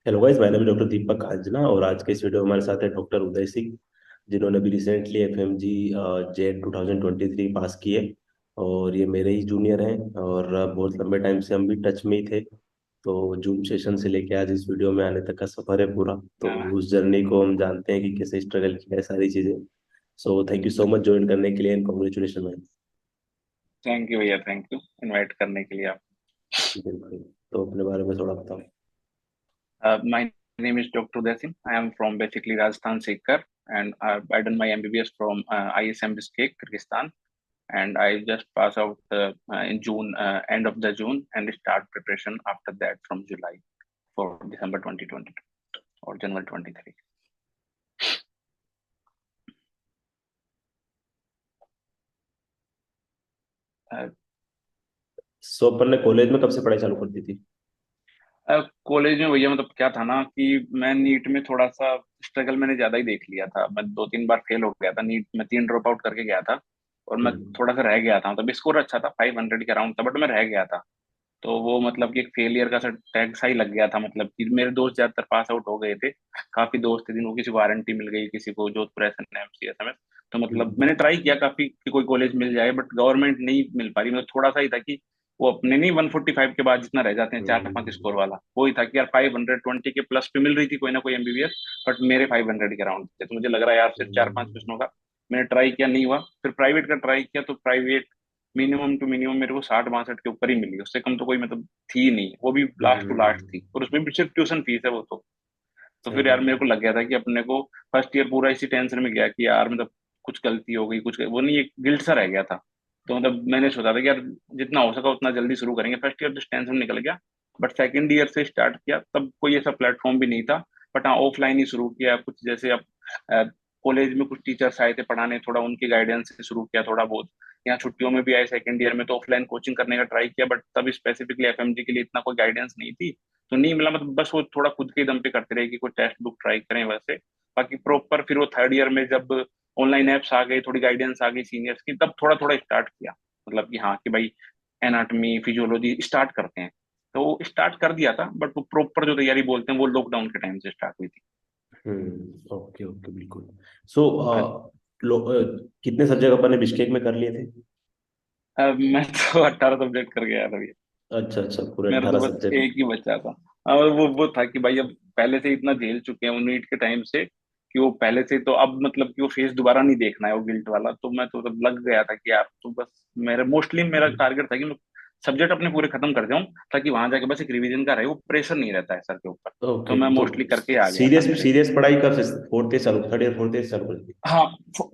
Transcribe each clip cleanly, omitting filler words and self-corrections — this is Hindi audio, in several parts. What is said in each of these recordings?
हेलो गाइस, माय नेम है डॉक्टर दीपक आंजना और आज के इस वीडियो में हमारे साथ है डॉक्टर उदय सिंह, जिन्होंने भी रिसेंटली एफएमजी जेट 2023 पास की है। और ये मेरे ही जूनियर हैं और बहुत लंबे टाइम से हम भी टच में ही थे। तो जूम सेशन से लेके आज इस वीडियो में आने तक का सफर है पूरा। तो उस जर्नी को हम जानते हैं कि कैसे स्ट्रगल किया है, सारी चीजें। So thank you so much join करने के लिए एंड कॉन्ग्रेचुलेशन भाई। थैंक यू भैया, थैंक यू इनवाइट करने के लिए आप। बिल्कुल। तो अपने बारे में थोड़ा बताओ। My name is Dr. Uday. I am from basically Rajasthan Sikar, and I done my MBBS from ISM Bishkek, Kyrgyzstan, and I just pass out in June, end of the June, and start preparation after that from July for December 2022 or January 23. सो अपन ने कॉलेज में कब से पढ़ाई चालू कर दी थी? कॉलेज में भैया मतलब क्या था ना कि मैं नीट में थोड़ा सा स्ट्रगल मैंने ज्यादा ही देख लिया था। मैं 2-3 बार फेल हो गया था नीट में, 3 ड्रॉप आउट करके गया था। और मैं हम्म। थोड़ा सा रह गया था, मतलब स्कोर अच्छा था, 500 के अराउंड था, बट मैं रह गया था। तो वो मतलब कि एक फेलियर का सा टैग सा ही लग गया था। मतलब कि मेरे दोस्त ज्यादातर पास आउट हो गए थे, काफी दोस्त थे जिनको किसी को वारंटी मिल गई, किसी को जोधपुर एसएनएमसी एसएमएस। तो मतलब हम्म। मैंने ट्राई किया काफी कि कोई कॉलेज मिल जाए, बट गवर्नमेंट नहीं मिल पा रही। मतलब थोड़ा सा ही था कि वो अपने नहीं 145 के बाद जितना रह जाते हैं, चार पांच हम्म। स्कोर वाला, वो ही था कि यार 520 के प्लस पे मिल रही थी कोई ना कोई एमबीबीएस। बट मेरे 500 के अराउंड थे, तो मुझे लग रहा है यार सिर्फ चार पांच हम्म। क्वेश्चनों का। मैंने ट्राई किया, नहीं हुआ। फिर प्राइवेट का ट्राई किया, तो प्राइवेट मिनिमम टू मिनिमम मेरे को 60-62 के ऊपर ही मिली, उससे कम तो कोई मतलब थी ही नहीं, वो भी लास्ट टू लास्ट हम्म। थी, और उसमें भी सिर्फ ट्यूशन फीस है वो तो फिर यार हाँ। मेरे को लग गया था कि अपने को फर्स्ट ईयर पूरा इसी टेंशन में गया कि यार मतलब कुछ गलती हो गई, कुछ वो नहीं, एक गिल्ट सा रह गया था। तो मतलब मैंने सोचा था कि यार जितना हो सका उतना जल्दी शुरू करेंगे। फर्स्ट ईयर तो टेंशन निकल गया, बट सेकंड ईयर से स्टार्ट किया तब कोई ऐसा प्लेटफॉर्म भी नहीं था। बट हाँ, ऑफलाइन ही शुरू किया कुछ, जैसे अब कॉलेज में कुछ टीचर्स आए थे पढ़ाने, थोड़ा उनके गाइडेंस से शुरू किया थोड़ा बहुत। यहाँ छुट्टियों में भी आए सेकंड ईयर में, तो ऑफलाइन कोचिंग करने का ट्राई किया, बट तब स्पेसिफिकली एफएमजी के लिए इतना कोई गाइडेंस नहीं थी। तो नहीं मिला, मतलब बस वो थोड़ा खुद के दम पे करते रहे कि कोई टेक्स्ट बुक ट्राई करें वैसे। बाकी प्रॉपर फिर वो थर्ड ईयर में जब ऑनलाइन एप्स आ गई, थोड़ी गाइडेंस आ गई सीनियर्स की, तब थोड़ा थोड़ा स्टार्ट किया। मतलब कि हाँ कि भाई एनाटॉमी फिजियोलॉजी स्टार्ट करते हैं। तो स्टार्ट कर दिया था, बट वो प्रॉपर जो तैयारी बोलते हैं वो लॉकडाउन के टाइम से स्टार्ट हुई थी। ओके ओके बिल्कुल। सो कितने सब्जेक्ट अपन ने बिश्केक में कर लिए थे? मैं तो 18 सब्जेक्ट कर गया था। अच्छा अच्छा, पूरे मेरा तो 18 बस सब्जेक्ट। एक ही बच्चा था। और वो था कि भाई अब पहले से इतना झेल चुके हैं वो नीट के टाइम से, कि वो पहले से तो अब मतलब कि वो फेस दोबारा नहीं देखना है वो गिल्ट वाला। तो मैं तो तब लग गया था कि यार तो बस मेरा मोस्टली मेरा टारगेट था कि मैं सब्जेक्ट अपने पूरे खत्म कर जाऊं, ताकि वहां जाके बस एक रिवीजन का रहे, वो प्रेशर नहीं रहता है सर के ऊपर। तो ओके। मैं तो मोस्टली करके आ गया था सीरियस मेरे। सीरियस पढ़ाई कब से फोर्थ ईयर चालू, थर्ड ईयर फोर्थ ईयर चालू कर दी? हाँ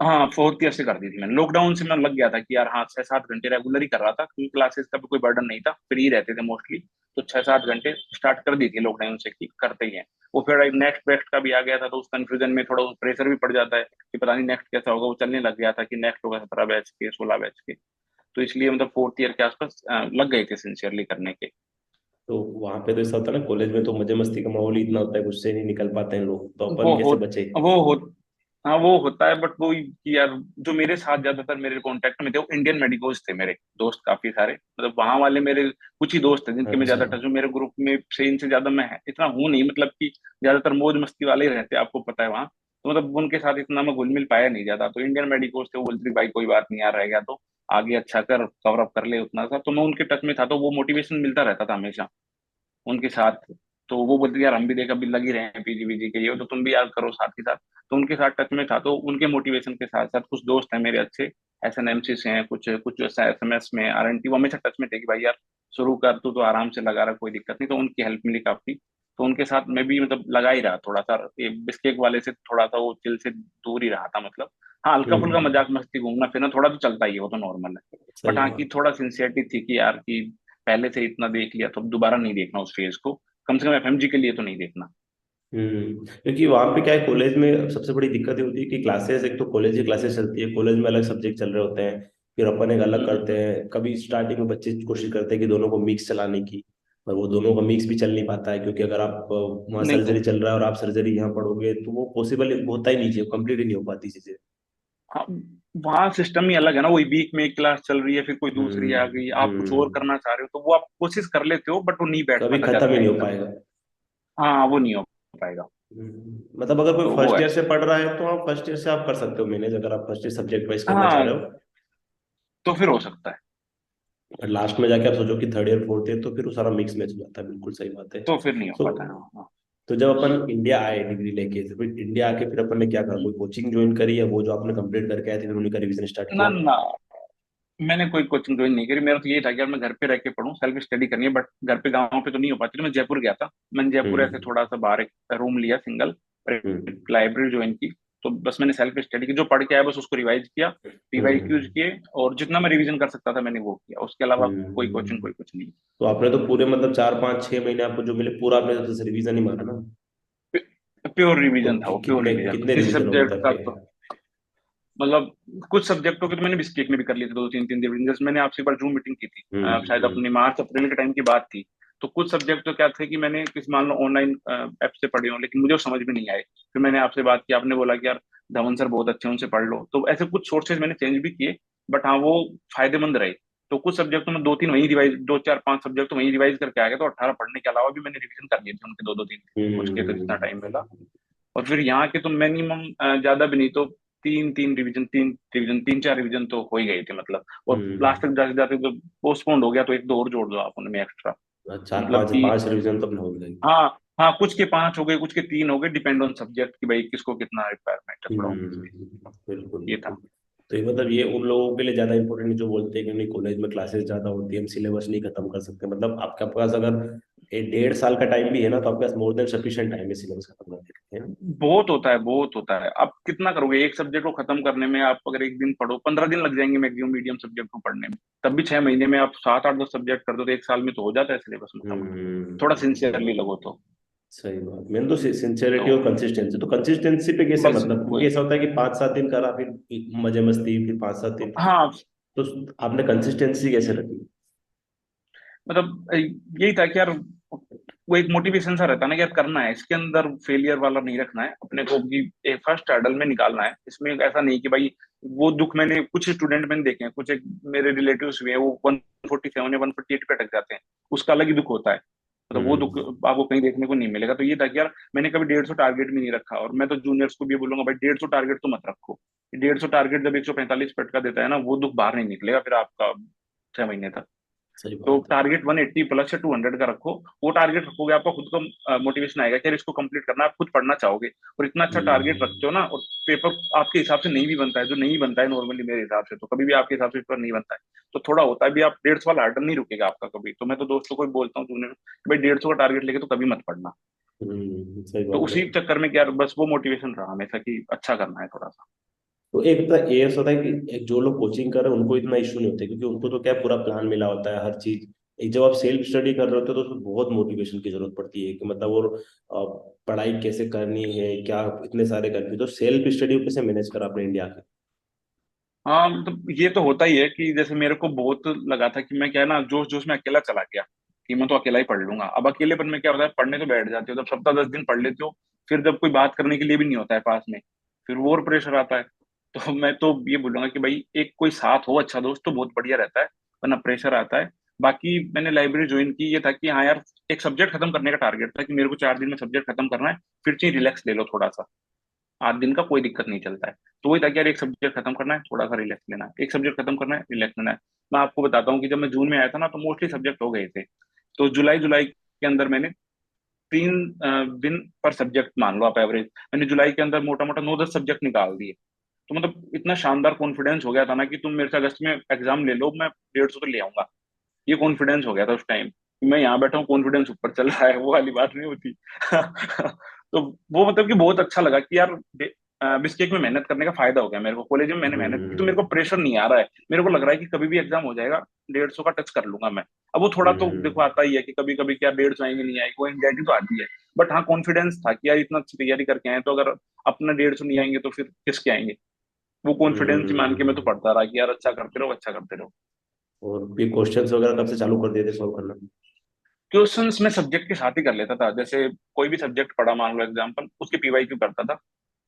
हाँ, फोर्थ ईयर से कर दी थी मैंने। लॉकडाउन से मैं लग गया था कि यार हाँ 6-7 घंटे रेगुलर ही कर रहा था, क्योंकि क्लासेस का भी कोई बर्डन नहीं था, फ्री रहते थे मोस्टली। तो 6-7 घंटे स्टार्ट कर दी थी लॉकडाउन से कि करते ही हैं। वो फिर एक नेक्स्ट बेस्ट का भी आ गया था, तो उस कंफ्यूजन में थोड़ा प्रेशर भी पड़ जाता है कि पता नहीं नेक्स्ट कैसा होगा। वो चलने लग गया था कि नेक्स्ट होगा 17 बैच के, 16 बैच के। तो इसलिए मतलब फोर्थ ईयर के आसपास लग गए थे सिंसियरली करने के। तो वहां पे तो ऐसा होता है ना, कॉलेज में तो मजे मस्ती का माहौल ही इतना होता है, गुस्से नहीं निकल पाते हैं लोग, तो अपन वो हो कैसे बचे? वो हो हाँ वो होता है, बट वो कि यार जो मेरे साथ ज्यादातर मेरे कांटेक्ट में थे वो इंडियन मेडिकोज थे, मेरे दोस्त काफी सारे। मतलब वहां वाले मेरे कुछ ही दोस्त थे जिनके मैं अच्छा। ज्यादा टच हूँ। मेरे ग्रुप में से इनसे ज्यादा मैं इतना हूँ नहीं, मतलब कि ज्यादातर मौज मस्ती वाले ही रहते हैं, आपको पता है वहाँ। तो मतलब उनके साथ इतना मैं घुल मिल पाया नहीं ज्यादा। तो इंडियन मेडिकोज थे, वो बोलते थे भाई कोई बात नहीं यार, रह गया तो आगे अच्छा कर, कवर अप कर ले उतना सा। तो मैं उनके टच में था, तो वो मोटिवेशन मिलता रहता था हमेशा उनके साथ। तो वो बोलते यार हम भी देख अभी लग ही रहे हैं पीजी वीजी के लिए, तो तुम भी यार करो साथ ही साथ। तो उनके साथ टच में था, तो उनके मोटिवेशन के साथ साथ कुछ दोस्त हैं मेरे अच्छे, एसएनएमसी से हैं कुछ कुछ, एसएमएस में आरएनटी, वो हमेशा टच में थे कि भाई यार शुरू कर, तू तो आराम से लगा रहा, कोई दिक्कत नहीं। तो उनकी हेल्प मिली काफी। तो उनके साथ मैं भी मतलब लगा ही रहा थोड़ा सा। ये बिस्केक वाले से थोड़ा सा वो चिल से दूर ही रहा था मतलब। हाँ हल्का फुल्का हम्म। मजाक मस्ती घूमना फिरना थोड़ा तो चलता ही है, वो तो नॉर्मल है। बट सही हाँ कि बात। थोड़ा सिंसियरिटी थी कि यार कि पहले से इतना देख लिया तो अब दोबारा नहीं देखना उस फेज को, कम से कम एफएमजी के लिए तो नहीं देखना। क्योंकि वहां पे क्या है, कॉलेज में सबसे बड़ी दिक्कत ये होती है कि क्लासेस, एक तो कॉलेज की क्लासेस चलती है, कॉलेज में अलग सब्जेक्ट चल रहे होते हैं, फिर अपन एक अलग करते हम्म। हैं। कभी स्टार्टिंग में बच्चे कोशिश करते हैं कि दोनों को मिक्स चलाने की, पर वो दोनों का मिक्स भी चल नहीं पाता है, क्योंकि अगर आप वहाँ नहीं सर्जरी चल रहा है और आप सर्जरी यहाँ पढ़ोगे तो वो पॉसिबल होता ही नहीं, चाहिए कंप्लीट ही नहीं हो पाती चीजें। हाँ, वहाँ सिस्टम ही अलग है ना। वही वीक में एक क्लास चल रही है, फिर कोई दूसरी आ हम्म। गई, आप कुछ और करना चाह रहे हो तो वो आप कोशिश कर लेते हो, बट वो नहीं बैठ कभी पाता खत्म ज्यादा ही नहीं टाइम हो तक। पाएगा। हाँ वो नहीं हो पाएगा। मतलब अगर कोई तो वो फर्स्ट है। ईयर से पढ़ रहा है तो आप फर्स्ट ईयर से आप कर सकते हो मैनेज, अगर आप फर्स्ट ईयर सब्जेक्ट वाइज करना चाह हाँ रहे हो। तो फिर हो सकता है। और लास्ट में जाके आप सोचो कि थर्ड ईयर फोर्थ ईयर, तो फिर वो सारा मिक्स मैच हो जाता है, बिल्कुल सही बात है। तो फिर नहीं हो सो पाता है, हाँ हाँ। तो जब अपन इंडिया आए डिग्री लेके, तो फिर इंडिया आके फिर अपन ने क्या करा, कोई कोचिंग ज्वाइन करी है, वो जो आपने कंप्लीट करके आए थे फिर उन्हीं का रिवीजन स्टार्ट ना किया? ना, मैंने कोई कोचिंग ज्वाइन नहीं करी। मेरा तो यही था कि यार मैं घर पे रह के पढूं, सेल्फ स्टडी करनी है, बट घर पे गाँव पे तो नहीं हो पाती। तो मैं जयपुर गया था। मैंने जयपुर ऐसे हम्म थोड़ा सा बाहर एक रूम लिया सिंगल, और एक हम्म लाइब्रेरी ज्वाइन की। तो बस मैंने सेल्फ स्टडी की, जो पढ़ के आया बस उसको रिवाइज किया, पीवाईक्यूज हम्म किए, और जितना मैं रिवीजन कर सकता था मैंने वो किया। उसके अलावा कोई कोचिंग हम्म। कोई कुछ नहीं। तो आपने तो पूरे मतलब 4 5 6 महीने आपको जो मिले पूरा आपने तो रिवीजन ही मारा ना? प्योर रिवीजन था वो, प्योर कितने रिवीजन कितने किसी रिवीजन हो गए थे सब्जेक्ट का आपके? तो। मतलब कुछ सब्जेक्टों के तो मैंने मिस्टेक में भी कर लिए थे, दो तीन तीन रिवीजन। जैसे मैंने आपसे एक बार जूम मीटिंग की थी, शायद हम्म अपनी मार्च अप्रैल के टाइम की बात थी। तो कुछ सब्जेक्ट तो क्या थे कि मैंने किस मान लो ऑनलाइन ऐप से पढ़े हो, लेकिन मुझे वो समझ में नहीं आए। फिर मैंने आपसे बात की, आपने बोला कि यार धवन सर बहुत अच्छे हैं, उनसे पढ़ लो। तो ऐसे कुछ सोर्सेज मैंने चेंज भी किए, बट हाँ वो फायदेमंद रहे। तो कुछ सब्जेक्ट तो मैं दो तीन वहीं रिवाइज, दो चार पांच सब्जेक्ट तो वहीं रिवाइज करके आ गया। तो 18 पढ़ने के अलावा भी मैंने रिवीजन कर लिए थे उनके, दो दो तीन तीन कुछ के, तो जितना टाइम मिला। हम्म और फिर यहाँ के तो मिनिमम ज्यादा भी नहीं तो तीन तीन चार रिवीजन तो हो ही गए थे मतलब। और लास्ट हम्म। तक जाते जाते तो पोस्टपोन्ड हो गया, तो एक दो और जोड़ दो आप उनमें एक्स्ट्रा। चार मतलब पांच कि 5 रिवीजन तो अपने हो गए। हाँ हाँ, कुछ के पांच हो गए, कुछ के तीन हो गए, डिपेंड ऑन सब्जेक्ट कि भाई किसको कितना रिक्वायरमेंट है थोड़ा उनसे। बिल्कुल ये बिल्कुल। था। तो ये मतलब ये उन लोगों के लिए ज्यादा इंपॉर्टेंट है जो बोलते हैं कि नहीं कॉलेज में क्लासेस ज्यादा होती है, हम सिलेबस नहीं खत्म कर सकते। मतलब आपके पास अगर 1.5 साल का टाइम भी है ना, तो आपके पास मोर देन सफिशिएंट टाइम है सिलेबस खत्म करने के लिए। बहुत होता है, बहुत होता है। आप कितना करोगे एक सब्जेक्ट को खत्म करने में? आप अगर एक दिन पढ़ो, 15 दिन लग जाएंगे मैक्सिमम मीडियम सब्जेक्ट को पढ़ने में। तब भी 6 महीने में आप 7 8 10 सब्जेक्ट कर दो, तो एक साल में तो हो जाता है सिलेबस मोटा मोटा। थोड़ा सिंसियरली हम्म। लगो तो। सही बात, मैंने तो तो सिंसियरिटी और कंसिस्टेंसी, तो कंसिस्टेंसी पे कैसे, बस मतलब क्योंकि वही। ऐसा होता है कि 5 7 दिन करा फिर मजे मस्ती फिर 5 7 दिन, हाँ तो आपने कंसिस्टेंसी कैसे रखी? मतलब यही था कि यार वो एक मोटिवेशन सा रहता है ना कि यार करना है, इसके अंदर फेलियर वाला नहीं रखना है अपने को, कि एक फर्स्ट हर्डल में निकालना है। इसमें ऐसा नहीं कि भाई वो दुख, मैंने कुछ स्टूडेंट मैंने देखे हैं, कुछ एक मेरे रिलेटिव्स भी हैं, वो 147 या 148 पे अटक जाते हैं। उसका अलग ही दुख होता है। मतलब वो दुख हम्म आपको कहीं देखने को नहीं मिलेगा। तो ये था कि यार मैंने कभी 150 टारगेट भी नहीं रखा, और मैं तो जूनियर्स को भी ये बोलूंगा भाई 150 टारगेट तो मत रखो। 150 टारगेट जब 145 पे अटका देता है ना, वो दुख बाहर नहीं निकलेगा फिर आपका 6 महीने तक। सही तो बात है। टारगेट 180 प्लस या 200 का रखो। वो टारगेट रखोगे, आपका खुद का मोटिवेशन आएगा कि यार इसको कंप्लीट करना है, आप खुद पढ़ना चाहोगे। और इतना अच्छा टारगेट रखते हो हम्म ना, और पेपर आपके हिसाब से नहीं भी बनता है, जो नहीं बनता है नॉर्मली मेरे हिसाब से, तो कभी भी आपके हिसाब से पेपर नहीं बनता है। तो थोड़ा होता है भी, आप 150 वाला हार्डल नहीं रुकेगा आपका कभी। तो मैं तो दोस्तों को भी बोलता हूँ तूने भाई 150 का टारगेट लेके तो कभी मत पढ़ना। सही तो बात है। उसी चक्कर में क्या, बस वो मोटिवेशन रहा हमेशा कि अच्छा करना है थोड़ा सा। तो एक तो ये ऐसा होता है कि एक जो लोग कोचिंग कर रहे हैं उनको इतना इशू नहीं होता है, क्योंकि उनको तो क्या पूरा प्लान मिला होता है हर चीज। एक जब आप सेल्फ स्टडी कर रहे होते हो तो उसमें बहुत मोटिवेशन की जरूरत पड़ती है कि मतलब वो पढ़ाई कैसे करनी है, क्या इतने सारे करके, तो सेल्फ स्टडी कैसे मैनेज करा आपने इंडिया के? हाँ मतलब ये तो होता ही है कि जैसे मेरे को बहुत लगा था कि मैं क्या है ना, जोश जोश में अकेला चला गया कि मैं तो अकेला ही पढ़ लूंगा। अब अकेलेपन में क्या होता है, पढ़ने तो बैठ जाते हो, जब सप्ताह 10 दिन पढ़ लेते हो, फिर जब कोई बात करने के लिए भी नहीं होता है पास में, फिर वो और प्रेशर आता है। तो मैं तो ये बोलूंगा कि भाई एक कोई साथ हो अच्छा दोस्त तो बहुत बढ़िया रहता है, वरना प्रेशर आता है। बाकी मैंने लाइब्रेरी ज्वाइन की, ये था कि हाँ यार एक सब्जेक्ट खत्म करने का टारगेट था कि मेरे को 4 दिन में सब्जेक्ट खत्म करना है। फिर चाहिए रिलैक्स ले लो थोड़ा सा, 8 दिन का कोई दिक्कत नहीं चलता है। तो वही था कि यार एक सब्जेक्ट खत्म करना है, थोड़ा सा रिलैक्स लेना है, एक सब्जेक्ट खत्म करना है, रिलैक्स लेना है। मैं आपको बताता हूँ कि जब मैं जून में आया था ना, तो मोस्टली सब्जेक्ट हो गए थे। तो जुलाई जुलाई के अंदर मैंने 3 दिन पर सब्जेक्ट मान लो आप एवरेज, मैंने जुलाई के अंदर मोटा मोटा 9 10 सब्जेक्ट निकाल दिए। तो मतलब इतना शानदार कॉन्फिडेंस हो गया था ना कि तुम मेरे से अगस्त में एग्जाम ले लो, मैं 150 तो ले आऊंगा। ये कॉन्फिडेंस हो गया था उस टाइम। मैं यहाँ बैठा हूँ, कॉन्फिडेंस ऊपर चल रहा है, वो वाली बात नहीं होती। तो वो मतलब कि बहुत अच्छा लगा कि यार बिस्केक में मेहनत करने का फायदा हो गया मेरे को। कॉलेज में मैंने मेहनत की तो मेरे को हम्म प्रेशर नहीं आ रहा है। मेरे को लग रहा है कि कभी भी एग्जाम हो जाएगा, 150 का टच कर लूंगा मैं। अब वो थोड़ा तो देखो हम्म आता ही है कि कभी कभी क्या 150 आएंगे नहीं आएंगे, वो एंग्जाइटी तो आती है। बट हाँ कॉन्फिडेंस था कि यार इतना अच्छी तैयारी करके आए, तो अगर अपना 150 नहीं आएंगे तो फिर किसके आएंगे। वो कॉन्फिडेंस ही मान के मैं तो हम्म। पढ़ता रहा कि यार अच्छा करते रहो, अच्छा करते रहो। और भी क्वेश्चंस वगैरह कब से चालू कर दिए थे सॉल्व करना? क्वेश्चंस मैं सब्जेक्ट के साथ ही कर लेता था। जैसे कोई भी सब्जेक्ट पढ़ा मान लो एग्जाम्पल, उसके पीवाईक्यू करता था।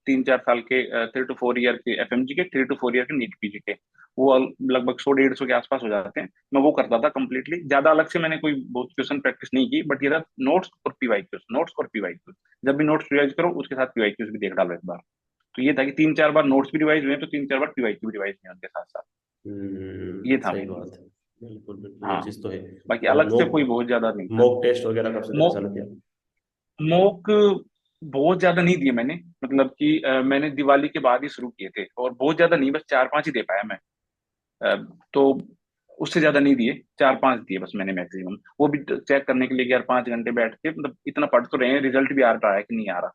3-4 साल के, 3 to 4 ईयर के एफएमजी के, 3 to 4 ईयर के नीट पीजी के, वो लगभग 100-150 के आसपास हो जाते हैं। मैं वो करता था कंप्लीटली, ज्यादा अलग से मैंने कोई बहुत क्वेश्चन प्रैक्टिस नहीं की, बट ये था नोट्स और पीवाईक्यूज, नोट्स और पीवाईक्यूज। जब भी नोट्स रिवाइज करो उसके साथ पीवाईक्यूज भी देख डालो एक बार। तो ये था कि 3-4 बार नोट्स भी रिवाइज हुए, तो 3-4 बार पीवाईक्यू भी रिवाइज हुए उनके साथ साथ। ये था सही मेन। बात है। बिल्कुल बिल्कुल, वो हाँ, चीज़ तो है। बाकी और अलग से कोई मॉक बहुत ज्यादा नहीं था। मॉक टेस्ट वगैरह कब से देना मॉक चालू किया? मॉक बहुत ज्यादा नहीं दिए मैंने, मतलब कि मैंने दिवाली के बाद ही शुरू किए थे, और बहुत ज्यादा नहीं, बस 4-5 ही दे पाया मैं। अ, तो उससे ज्यादा नहीं दिए, 4-5 दिए बस मैंने मैक्सिमम, वो भी चेक करने के लिए कि यार 5 घंटे बैठ के मतलब इतना पढ़ तो रहे हैं, रिजल्ट भी आ रहा है कि नहीं आ रहा।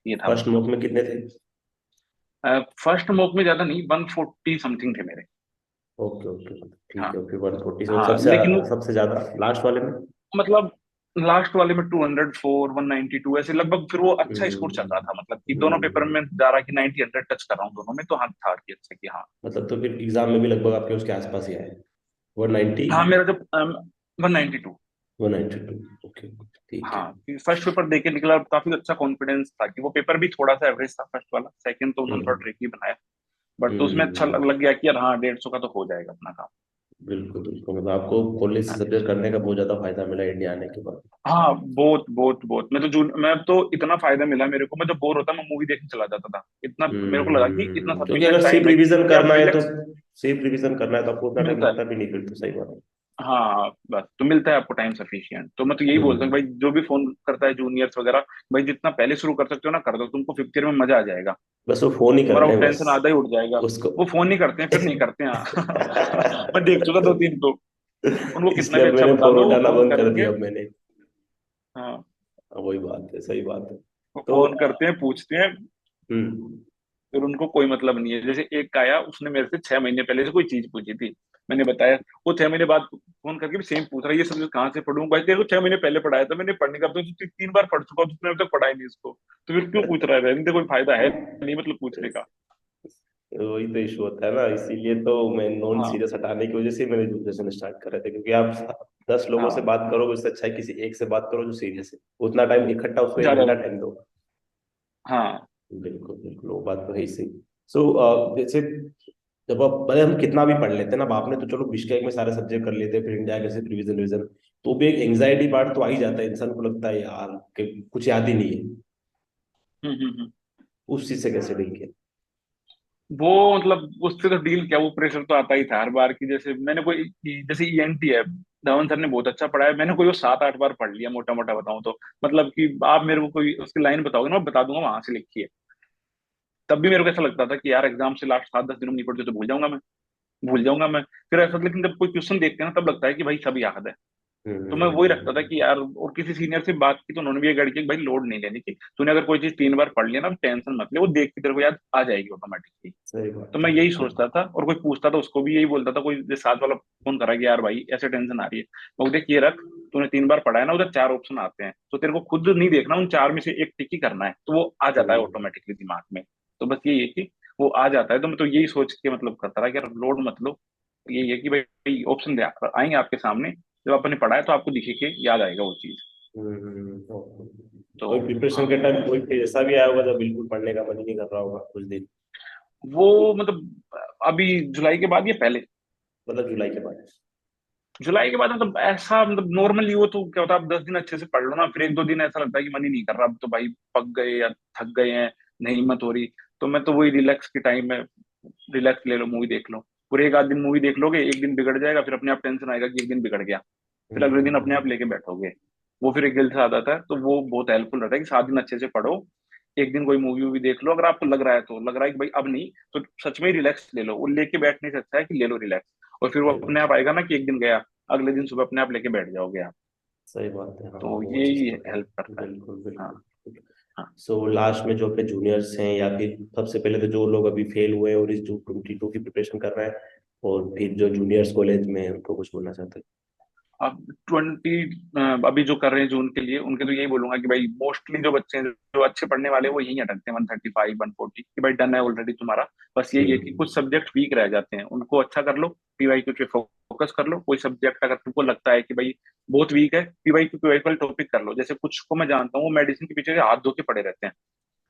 ये था फर्स्ट बस। मॉक में कितने थे? फर्स्ट मॉक में ज्यादा नहीं, 140 समथिंग थे मेरे। ओके ओके, ठीक हाँ। है। ओके, 140 से हाँ सबसे लेकिन सबसे ज्यादा लास्ट वाले में? मतलब लास्ट वाले में 204, 192 ऐसे लगभग, फिर वो अच्छा स्कोर चल रहा था, मतलब कि दोनों पेपर में जा रहा कि 90, 100 टच कर रहा हूँ दोनों में, तो हाँ था कि अच्छा कि हाँ। मतलब तो फिर एग्जाम में भी लगभग आपके उसके आसपास ही आए? 190? हाँ मेरा जब 192। 192? ओके, ठीक है। हाँ, फर्स्ट पेपर देके निकला, काफी अच्छा कॉन्फिडेंस था कि वो पेपर भी थोड़ा सा एवरेज था फर्स्ट वाला, सेकंड तो उन्होंने थोड़ा हम्म ट्रिकी बनाया, बट तो उसमें अच्छा हम्म, लग गया कि यार हाँ 150 का तो हो जाएगा अपना काम। बिल्कुल बिल्कुल। मतलब आपको कॉलेज से हाँ सब्जेक्ट करने का बहुत ज्यादा फायदा मिला इंडिया आने के बाद। हाँ, बहुत बहुत बहुत, मैं तो इतना फायदा मिला मेरे को, मैं जब बोर होता मैं मूवी देखने चला जाता था, इतना मेरे को लगा कि इतना क्योंकि अगर सफिशियंट सिर्फ टाइम है रिवीजन कि आप करना है तो, रिलैक्स। सिर्फ रिवीजन करना है तो आपको उतना टाइम मिलता है। लगता भी नहीं, फिर तो सही बात है। हाँ बस, तो मिलता है आपको टाइम सफिशिएंट, तो मैं तो यही बोलता हूँ हम्म, भाई, जो भी फोन करता है जूनियर्स वगैरह, भाई जितना पहले शुरू कर सकते हो ना कर दो, तुमको 5th ईयर में मजा आ जाएगा, बस वो फोन ही तुम्हारा करते वो हैं बस टेंशन आधा ही उठ जाएगा। उसको। वो फोन नहीं करते हैं, फिर नहीं करते हैं हाँ। मैं देख चुका 2-3 तो, उनको कितना इसलिए भी अब अच्छा मैंने बता फोन दो, वो उठाना फोन बंद कर करके। दिया अब मैंने। हाँ, हाँ, वही बात है, सही बात है। वो तो फोन करते हैं, पूछते हैं, हम्म फिर उनको कोई मतलब नहीं है। जैसे एक आया, उसने मेरे से 6 महीने पहले से कोई चीज पूछी थी, मैंने बताया, वो 6 महीने बाद फोन करके भी सेम पूछ रहा है, ये सब्जेक्ट कहाँ से पढ़ूं भाई, तेरे को 6 महीने पहले पढ़ाया था मैंने, पढ़ने का तो 3 बार पढ़ चुका हूँ, तुमने अभी तक पढ़ा ही नहीं इसको, तो फिर क्यों पूछ रहा है, रहने दे, कोई फायदा है नहीं मतलब पूछने का। वही तो इशू होता है ना, इसीलिए तो मैं नॉन हाँ सीरियस हटाने की वजह से मैंने ग्रेजुएशन स्टार्ट कर रहे थे, क्योंकि आप 10 लोगों से हाँ, बात करोगे उससे अच्छा है किसी एक से बात करो जो सीरियस है। उतना टाइम इकट्ठा उसको एक ज्यादा। घंटा टाइम दो। हाँ बिल्कुल बिल्कुल, वो बात तो है ही सही। सो जैसे जब आप भले हम कितना भी पढ़ लेते हैं ना, अब आपने तो चलो बिश्केक में सारे सब्जेक्ट कर लेते हैं, फिर इंडिया कैसे रिवीजन रिवीजन, तो भी एक एंग्जाइटी पार्ट तो आ ही जाता है, इंसान को लगता है यार कि कुछ याद ही नहीं है। हम्म। उस चीज से कैसे डील किया? वो मतलब उससे तो डील क्या, वो प्रेशर तो आता ही था हर बार की, जैसे मैंने कोई, जैसे ईएनटी है, धवन सर ने बहुत अच्छा पढ़ाया, मैंने कोई वो 7-8 बार पढ़ लिया मोटा मोटा बताऊं तो, मतलब कि आप मेरे को कोई उसकी लाइन बताओगे ना, मैं बता दूंगा वहां से लिखी है। तब भी मेरे को ऐसा लगता था कि यार एग्जाम से लास्ट 7-10 दिन में नहीं पढ़ते तो भूल जाऊंगा मैं। फिर ऐसा, लेकिन जब कोई क्वेश्चन देखते हैं ना, तब लगता है कि भाई सब याद है। तो मैं वही रखता था हम्म, कि यार, और किसी सीनियर से बात की तो उन्होंने भी ये गाइड किया कि भाई लोड नहीं लेने की, तूने अगर कोई चीज 3 बार पढ़ लिया ना, टेंशन मत ले, वो देख के तेरे को याद आ जाएगी ऑटोमेटिकली। सही तो बात मैं है। यही सोचता था, और कोई पूछता था उसको भी यही बोलता था, कोई साथ वाला फोन करा कि यार भाई ऐसे टेंशन आ रही है, वो देख ये रख, तूने 3 बार पढ़ा है ना, उधर 4 ऑप्शन आते हैं, तो तेरे को खुद नहीं देखना, उन 4 में से एक टिक ही करना है, तो वो आ जाता है हम्म ऑटोमेटिकली दिमाग में। तो बस यही है कि वो आ जाता है, तो मैं तो यही सोच के मतलब करता रहा कि यार लोड मत लो, यही है कि भाई ऑप्शन आएंगे आपके सामने, जब आपने पढ़ा है तो आपको दिखे के याद आएगा वो चीज। तो तो कोई प्रिपरेशन हाँ, के टाइम कोई फिर ऐसा भी आया होगा जब बिल्कुल पढ़ने का मन ही नहीं कर रहा होगा कुछ दिन? वो मतलब अभी जुलाई के बाद या पहले? मतलब जुलाई के बाद? जुलाई के बाद मतलब ऐसा, मतलब नॉर्मली वो तो क्या होता है, आप 10 दिन अच्छे से पढ़ लो ना, फिर 1-2 दिन ऐसा लगता है कि मन ही नहीं कर रहा, अब तो भाई पक गए या थक गए हैं, नहीं हिम्मत हो रही। तो मैं तो वही रिलैक्स के टाइम में, रिलैक्स ले लो, मूवी देख लो, पूरे एक आध दिन मूवी देख लोगे, एक दिन बिगड़ जाएगा, फिर अपने आप टेंशन आएगा कि एक दिन बिगड़ गया, फिर अगले दिन अपने आप हम्म, लेके बैठोगे। वो फिर एक गिल्ट सा आ जाता है, तो वो बहुत हेल्पफुल रहता है कि 7 दिन अच्छे से पढ़ो, एक दिन कोई मूवी वूवी देख लो, अगर आपको लग रहा है, तो लग रहा है कि भाई अब नहीं, तो सच में ही रिलैक्स ले लो, वो लेके बैठने से अच्छा है कि ले लो रिलैक्स, और फिर वो सही अपने बात आप है। आएगा ना कि एक दिन गया, अगले दिन सुबह अपने आप लेके बैठ जाओगे आप। सही बात है, हाँ, तो वो चीज़ यही तो है। हेल्प करता है। बिल्कुल हाँ बिल्कुल। हाँ। सो लास्ट में जो अपने जूनियर्स हैं, या फिर सबसे पहले तो जो लोग अभी फेल हुए हैं और इस जो 22 की प्रिपरेशन कर रहे हैं, और फिर जो जूनियर्स कॉलेज में हैं, उनको कुछ बोलना चाहते हैं? अब 20 अभी जो कर रहे हैं जून के लिए, उनके तो यही बोलूंगा कि भाई मोस्टली जो बच्चे हैं जो अच्छे पढ़ने वाले हैं, वो यही अटकते हैं 135, 140, कि भाई डन है ऑलरेडी तुम्हारा। बस यही है कि हम्म कुछ सब्जेक्ट वीक रह जाते हैं, उनको अच्छा कर लो, पीवाईक्यू पे फोकस कर लो, कोई सब्जेक्ट अगर तुमको लगता है कि भाई बहुत वीक है, पीवाईक्यू टॉपिक कर लो, जैसे कुछ को मैं जानता हूँ वो मेडिसिन के पीछे से हाथ धो के पड़े रहते हैं,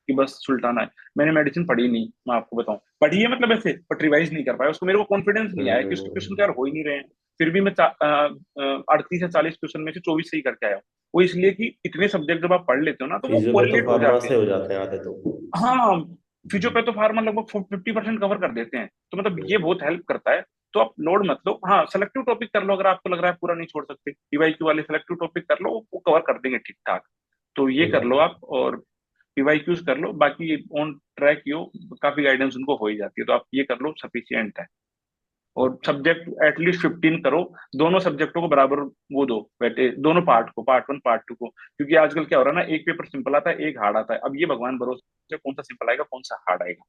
कि बस सुल्टाना है। मैंने मेडिसिन पढ़ी नहीं, मैं आपको बताऊं, पढ़ी है मतलब ऐसे, बट रिवाइज नहीं कर पाया उसको, मेरे को कॉन्फिडेंस नहीं आया कि उसके क्वेश्चन यार हो ही नहीं रहे हैं। फिर भी मैं 38 या 40 क्वेश्चन में से 24 सही करके आया हूँ। वो इसलिए कि इतने सब्जेक्ट जब आप पढ़ लेते हो ना तो वो कोरिलेट हो फिजियोपैथोफार्मा जाते से हैं। हो जाते हैं आधे तो। हाँ, फिजियोपैथो फार्मा लगभग 50% कवर कर देते हैं, तो मतलब ये हम्म, बहुत हेल्प करता है। तो आप लोड मत लो, हाँ सेलेक्टिव टॉपिक कर लो, अगर आपको लग रहा है पूरा नहीं छोड़ सकते, पीवाईक्यू वाले सेलेक्टिव टॉपिक कर लो, वो कवर कर देंगे ठीक ठाक। तो ये सही कर लो बात है। आप, और पीवाईक्यूज कर लो, बाकी ऑन ट्रैक ही हो, काफी गाइडेंस उनको हो ही जाती है, तो आप ये कर लो सफिशियंट है। और सब्जेक्ट एटलीस्ट 15 करो, दोनों सब्जेक्टों को बराबर वो दो बेटे, दोनों पार्ट को, पार्ट वन पार्ट टू को, क्योंकि आजकल क्या हो रहा है ना, एक पेपर सिंपल आता है एक हार्ड आता है, अब ये भगवान भरोसे कौन सा सिंपल आएगा कौन सा हार्ड आएगा।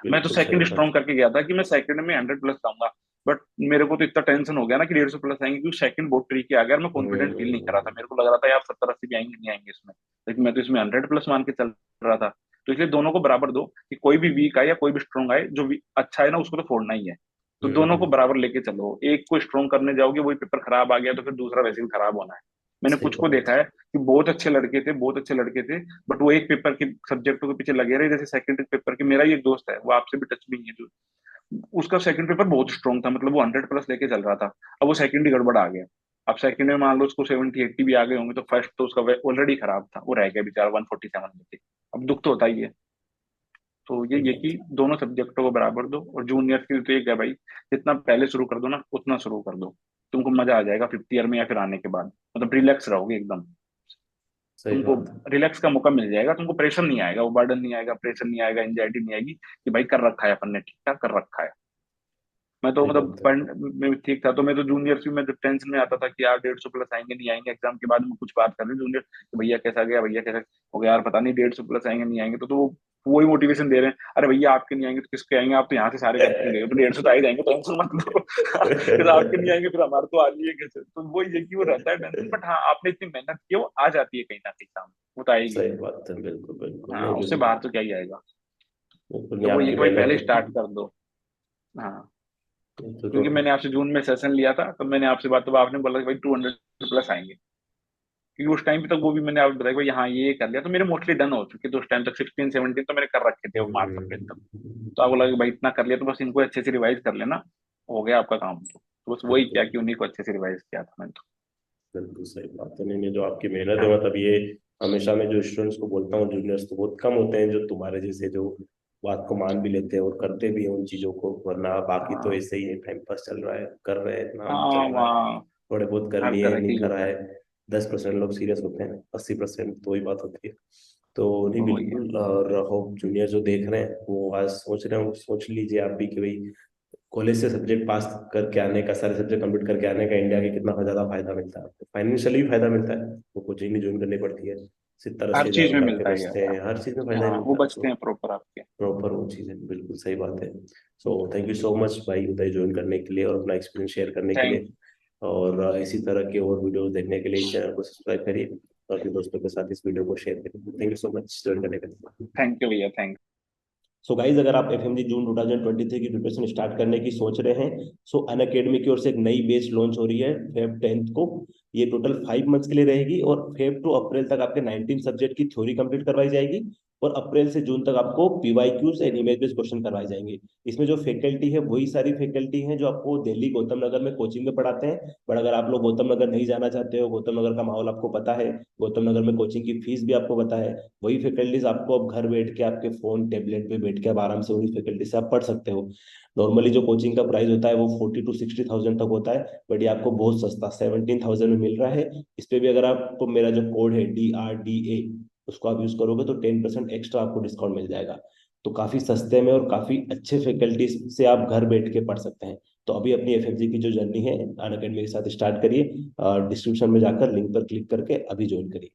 मैं तो बिल्कुल सही सेकंड बात स्ट्रॉन्ग करके गया था कि मैं सेकंड में 100+ लाऊंगा, बट मेरे को तो इतना टेंशन हो गया ना कि 150+ आएंगे, क्योंकि सेकंड बहुत ट्रिकी आ गया और मैं है। कॉन्फिडेंट फील नहीं कर रहा था, मेरे को लग रहा था यार 70-80 भी आएंगे नहीं आएंगे इसमें, लेकिन मैं तो इसमें 100+ मान के चल रहा था। तो इसलिए दोनों को बराबर दो, कि कोई भी वीक आए या कोई भी स्ट्रॉन्ग आए, जो अच्छा है ना उसको तो फोड़ना ही है। तो दोनों को हम्म, बराबर लेके चलो, एक को स्ट्रॉन्ग करने जाओगे वही पेपर खराब आ गया तो फिर दूसरा वैसे भी खराब होना है। मैंने सही कुछ को बात। देखा है कि बहुत अच्छे लड़के थे, बहुत अच्छे लड़के थे, बट वो एक पेपर के सब्जेक्टों के पीछे लगे रहे, जैसे सेकंड पेपर के, मेरा ही एक दोस्त है वो आपसे भी टच में ही है, जो उसका सेकंड पेपर बहुत स्ट्रॉन्ग था, मतलब वो 100+ लेके चल रहा था, अब वो सेकंड ही गड़बड़ आ गया। अब सेकंड में मान लो उसको 70-80 भी आ गए होंगे, तो फर्स्ट तो उसका ऑलरेडी खराब था, वो रह गया बेचारा 147 में थे। अब दुख तो होता ही है। तो सही ये बात कि दोनों सब्जेक्टों को बराबर दो, और जूनियर के लिए तो एक है भाई, जितना पहले शुरू कर दो ना उतना शुरू कर दो, तुमको मजा आ जाएगा 5th ईयर में या फिर आने के बाद, मतलब रिलैक्स रहोगे एकदम। सही तुमको बात है। रिलैक्स का मौका मिल जाएगा, तुमको प्रेशर नहीं आएगा, वो बर्डन नहीं आएगा, प्रेशर नहीं आएगा, एंजाइटी नहीं आएगी कि भाई कर रखा है अपन ने, ठीक ठाक कर रखा है। मैं तो सही मतलब बात है। पढ़ में ठीक था, तो मैं तो जूनियर से मैं जब टेंशन में आता था कि यार 150+ आएंगे नहीं आएंगे, एग्जाम के बाद में कुछ बात कर रहे जूनियर कि भैया कैसा गया, भैया कैसा हो गया यार, पता नहीं 150+ आएंगे नहीं आएंगे, तो वो वही मोटिवेशन दे रहे हैं, अरे भैया आपके नहीं आएंगे तो किसके आएंगे, आप तो यहाँ से सारे करके गए हो, तो 150 तो आ ही जाएंगे, टेंशन मत लो। फिर आपके नहीं आएंगे फिर हमारे तो आ जाइए कैसे, तो वो ये कि वो रहता है टेंशन, बट हाँ आपने इतनी मेहनत की है, वो आ जाती है कहीं ना कहीं काम, वो तो आएगी। सही बात है, बिल्कुल बिल्कुल, हाँ नहीं उससे बिल्कुल। बाहर तो क्या ही आएगा। बिल्कुल नहीं, तो वो ये आपकी कि भाई मेहनत पहले है। स्टार्ट कर दो। हाँ, तो क्योंकि मैंने आपसे जून में सेशन लिया था, तब मैंने आपसे बात, तो आपने बोला कि भाई 200+ आएंगे, क्योंकि उस टाइम पे तक वो भी मैंने आपको बताया कि भाई हाँ ये कर लिया, तो मेरे मोस्टली डन हो चुके थे उस टाइम तक, 16-17 तो मैंने कर रखे थे वो मार्च अप्रैल तक। तो आपको लगा कि भाई इतना कर लिया तो बस इनको अच्छे से रिवाइज कर लेना, हो गया आपका काम। तो बस वही बिल्कुल किया कि उन्हीं को अच्छे से रिवाइज किया था मैंने तो। बिल्कुल सही बात है। नहीं नहीं, जो आपकी मेहनत है, मतलब ये हमेशा मैं जो स्टूडेंट्स को बोलता हूँ, जूनियर्स तो बहुत कम होते हैं जो तुम्हारे जैसे जो बात को मान भी लेते हैं और करते भी हैं उन चीजों को, वरना बाकी तो हाँ ऐसे ही है, टाइम पास चल रहा है, कर रहे हैं, नाम चल हाँ, रहा है, वहाँ थोड़े बहुत कर हर लिए तरह के नहीं ही करा होते हैं। है। 10% लोग सीरियस होते हैं, 80% तो ही बात होती है। तो नहीं वही है। बिल्कुल, और होप जूनियर जो देख रहे हैं वो आज सोच रहे हो, सोच लीजिए आप भी कि भाई कॉलेज से सब्जेक्ट पास करके आने का, सारे सब्जेक्ट कंप्लीट करके आने का इंडिया के कितना ज्यादा फायदा मिलता है आपको, फाइनेंशियली भी फायदा मिलता है, वो कोचिंग भी ज्वाइन करनी पड़ती है, 70-80 हज़ार हर चीज में रुपए आपके मिलता है बचते यार। हैं, हर चीज में फायदा ही हाँ वो मिलता है बचते आपको। हैं प्रॉपर आपके। प्रॉपर वो चीज़ है, बिल्कुल सही बात है। So thank you so much भाई उदय, ज्वाइन करने के लिए और अपना एक्सपीरियंस शेयर करने के थैंक लिए। और इसी तरह के और वीडियोस देखने के लिए इस चैनल को सब्सक्राइब करिए और अपने दोस्तों के साथ इस वीडियो को शेयर करिए। Thank you so much join करने के लिए। थैंक यू भैया, थैंक। सो गाइज, अगर आप एफएमजी जून 2023 की प्रिपरेशन स्टार्ट करने की सोच रहे हैं, सो अनअकैडमी की ओर से एक नई बैच लॉन्च हो रही है Feb 10 को। ये टोटल 5 मंथ्स के लिए रहेगी और फेब टू अप्रैल तक आपके 19 सब्जेक्ट की थ्योरी कंप्लीट करवाई जाएगी और अप्रैल से जून तक आपको PYQs and image based question करवाए जाएंगे। इसमें जो फैकल्टी है वही सारी फैकल्टी है जो आपको दिल्ली गौतम नगर में कोचिंग में पढ़ाते हैं, बट अगर आप लोग गौतम नगर नहीं जाना चाहते हो, गौतम नगर का माहौल आपको पता है, गौतम नगर में कोचिंग की फीस भी आपको पता है, वही फैकल्टीज आपको अब घर बैठ के आपके फोन टैबलेट पे बैठ के आप आराम से उन्हीं फैकल्टी से आप पढ़ सकते हो। नॉर्मली जो कोचिंग का प्राइस होता है वो 40 to 60 थाउजेंड तक होता है, बट ये आपको बहुत सस्ता 17,000 में मिल रहा है। इस पे भी अगर आपको मेरा जो कोड है DRDA, उसको आप यूज करोगे तो 10% एक्स्ट्रा आपको डिस्काउंट मिल जाएगा। तो काफी सस्ते में और काफी अच्छे फैकल्टी से आप घर बैठ के पढ़ सकते हैं। तो अभी अपनी एफएफजी की जो जर्नी है अन अकेडमी के साथ स्टार्ट करिए, डिस्क्रिप्शन में जाकर लिंक पर क्लिक करके अभी ज्वाइन करिए।